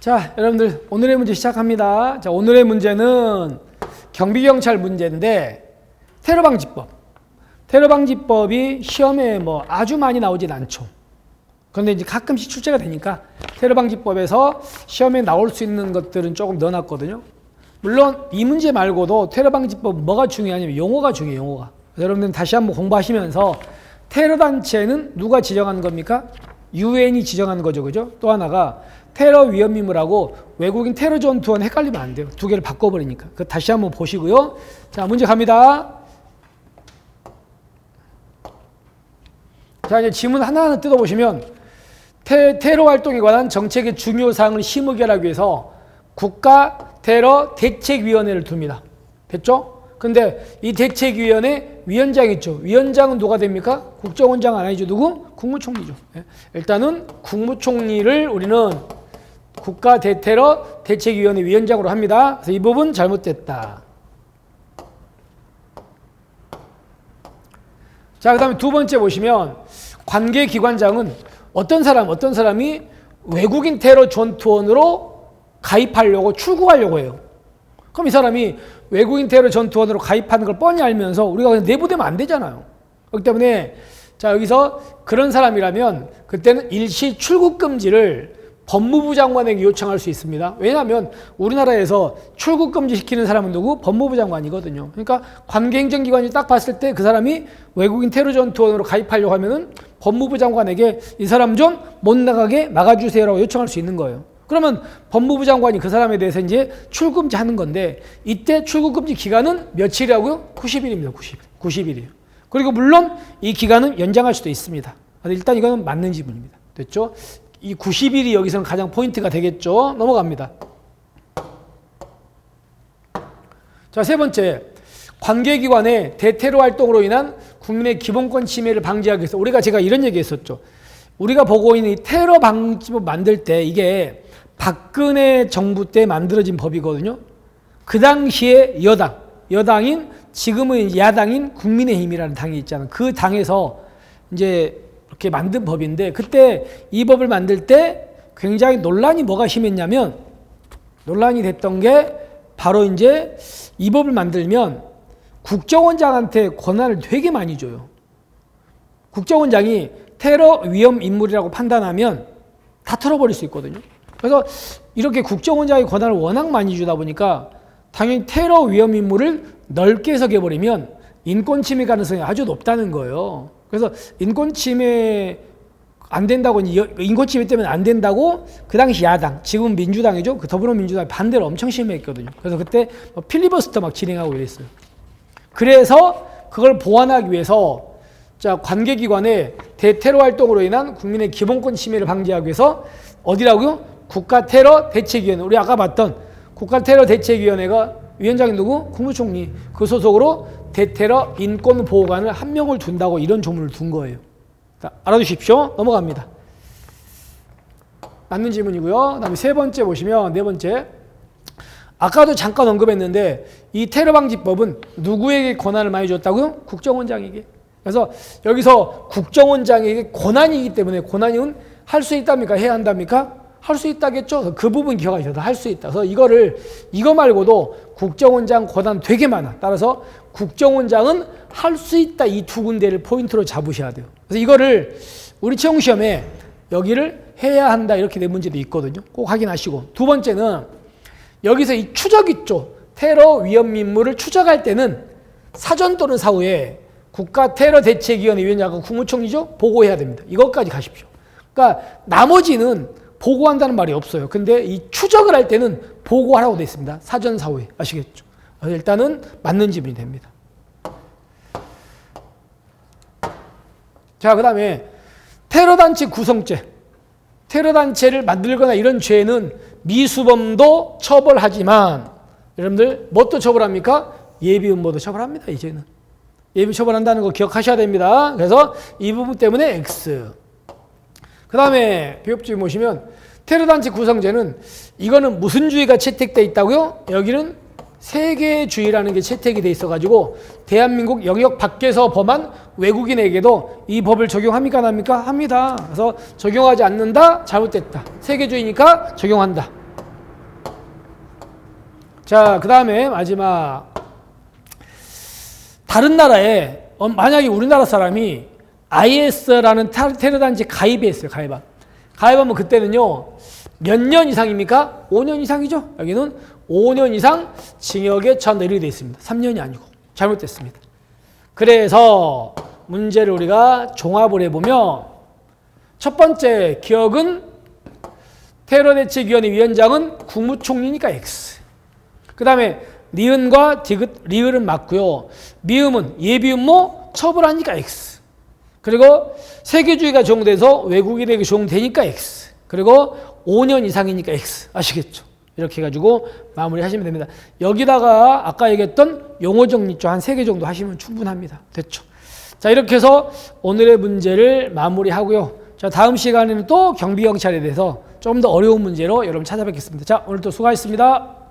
자, 여러분들 오늘의 문제 시작합니다. 자, 오늘의 문제는 경비경찰 문제인데 테러방지법. 테러방지법이 시험에 뭐 아주 많이 나오진 않죠. 그런데 이제 가끔씩 출제가 되니까 테러방지법에서 시험에 나올 수 있는 것들은 조금 넣어놨거든요. 물론 이 문제 말고도 테러방지법 뭐가 중요하냐면 용어가 중요해요. 용어가. 여러분들 다시 한번 공부하시면서 테러단체는 누가 지정한 겁니까? UN이 지정한 거죠. 그죠? 또 하나가 테러 위험인물하고 외국인 테러 전투원 헷갈리면 안 돼요. 두 개를 바꿔버리니까. 그 다시 한번 보시고요. 자, 문제 갑니다. 자, 이제 지문 하나하나 뜯어보시면 테러 활동에 관한 정책의 중요 사항을 심의결하기 위해서 국가 테러 대책위원회를 둡니다. 됐죠? 근데 이 대책위원회 위원장 있죠. 위원장은 누가 됩니까? 국정원장 아니죠. 누구? 국무총리죠. 일단은 국무총리를 우리는 국가 대테러 대책위원회 위원장으로 합니다. 그래서 이 부분 잘못됐다. 자, 그 다음에 두 번째 보시면 관계기관장은 어떤 사람이 외국인 테러 전투원으로 가입하려고 출국하려고 해요. 그럼 이 사람이 외국인 테러 전투원으로 가입하는 걸 뻔히 알면서 우리가 그냥 내보내면 안 되잖아요. 그렇기 때문에 자, 여기서 그런 사람이라면 그때는 일시 출국 금지를 법무부 장관에게 요청할 수 있습니다. 왜냐하면 우리나라에서 출국 금지 시키는 사람은 누구? 법무부 장관이거든요. 그러니까 관계행정기관이 딱 봤을 때 그 사람이 외국인 테러 전투원으로 가입하려고 하면은 법무부 장관에게 이 사람 좀 못 나가게 막아주세요라고 요청할 수 있는 거예요. 그러면 법무부 장관이 그 사람에 대해서 이제 출금지 하는 건데 이때 출국금지 기간은 며칠이라고요? 90일입니다. 90일이에요. 그리고 물론 이 기간은 연장할 수도 있습니다. 일단 이거는 맞는 지문입니다. 됐죠? 이 90일이 여기서는 가장 포인트가 되겠죠? 넘어갑니다. 자, 세 번째. 관계기관의 대테러 활동으로 인한 국민의 기본권 침해를 방지하기 위해서 제가 이런 얘기 했었죠. 우리가 보고 있는 이 테러 방지법 만들 때 이게 박근혜 정부 때 만들어진 법이거든요. 그 당시에 여당인 지금은 야당인 국민의힘이라는 당이 있잖아요. 그 당에서 이제 이렇게 만든 법인데 그때 이 법을 만들 때 굉장히 논란이 뭐가 심했냐면 논란이 됐던 게 바로 이제 이 법을 만들면 국정원장한테 권한을 되게 많이 줘요. 국정원장이 테러 위험 인물이라고 판단하면 다 털어버릴 수 있거든요. 그래서 이렇게 국정원장의 권한을 워낙 많이 주다 보니까 당연히 테러 위험 인물을 넓게 해석해버리면 인권 침해 가능성이 아주 높다는 거예요. 그래서 인권 침해 안 된다고, 인권 침해 때문에 안 된다고 그 당시 야당, 지금 민주당이죠. 그 더불어민주당이 반대를 엄청 심했거든요. 그래서 그때 필리버스터 막 진행하고 이랬어요. 그래서 그걸 보완하기 위해서 자, 관계기관의 대테러 활동으로 인한 국민의 기본권 침해를 방지하기 위해서 어디라고요? 국가테러 대책위원회. 우리 아까 봤던 국가테러 대책위원회가 위원장이 누구? 국무총리. 그 소속으로 대테러 인권보호관을 한 명을 둔다고 이런 조문을 둔 거예요. 자, 알아두십시오. 넘어갑니다. 맞는 질문이고요. 그 다음에 세 번째 보시면 네 번째. 아까도 잠깐 언급했는데 이 테러방지법은 누구에게 권한을 많이 줬다고요? 국정원장에게. 그래서 여기서 국정원장에게 권한이기 때문에 권한은 할 수 있답니까? 해야 한답니까? 할 수 있다겠죠? 그 부분 기억하셔도 할 수 있다. 그래서 이거 말고도 국정원장 권한 되게 많아. 따라서 국정원장은 할 수 있다. 이 두 군데를 포인트로 잡으셔야 돼요. 그래서 이거를 우리 채용시험에 여기를 해야 한다. 이렇게 된 문제도 있거든요. 꼭 확인하시고. 두 번째는 여기서 이 추적 있죠. 테러 위험 인물을 추적할 때는 사전 또는 사후에 국가테러대책위원회 위원장과 국무총리죠? 보고해야 됩니다. 이것까지 가십시오. 그러니까 나머지는 보고한다는 말이 없어요. 근데 이 추적을 할 때는 보고하라고 되어 있습니다. 사전 사후에. 아시겠죠? 일단은 맞는 지문이 됩니다. 자, 그 다음에 테러단체 구성죄. 테러단체를 만들거나 이런 죄는 미수범도 처벌하지만 여러분들 뭣도 처벌합니까? 예비음모도 처벌합니다. 이제는. 예비 처벌한다는 거 기억하셔야 됩니다. 그래서 이 부분 때문에 X. 그 다음에 비협주의 보시면 테러단체 구성죄는 이거는 무슨 주의가 채택되어 있다고요? 여기는 세계주의라는 게 채택이 돼 있어가지고 대한민국 영역 밖에서 범한 외국인에게도 이 법을 적용합니까? 안 합니까? 합니다. 그래서 적용하지 않는다? 잘못됐다. 세계주의니까 적용한다. 자, 그 다음에 마지막. 다른 나라에, 만약에 우리나라 사람이 IS라는 테러 단지 가입했어요. 가입하면 그때는요, 몇 년 이상입니까? 5년 이상이죠. 여기는 5년 이상 징역에 처한다 이렇게 되어 있습니다. 3년이 아니고 잘못됐습니다. 그래서 문제를 우리가 종합을 해보면 첫 번째 기억은 테러대책위원회 위원장은 국무총리니까 X. 그 다음에 니은과 디귿, 리을은 맞고요. 미음은 예비음모 처벌하니까 X. 그리고 세계주의가 적용돼서 외국인에게 적용되니까 X. 그리고 5년 이상이니까 X. 아시겠죠? 이렇게 해가지고 마무리 하시면 됩니다. 여기다가 아까 얘기했던 용어 정리 좀 한 3개 정도 하시면 충분합니다. 됐죠? 자, 이렇게 해서 오늘의 문제를 마무리하고요. 자, 다음 시간에는 또 경비경찰에 대해서 좀 더 어려운 문제로 여러분 찾아뵙겠습니다. 자, 오늘 또 수고하셨습니다.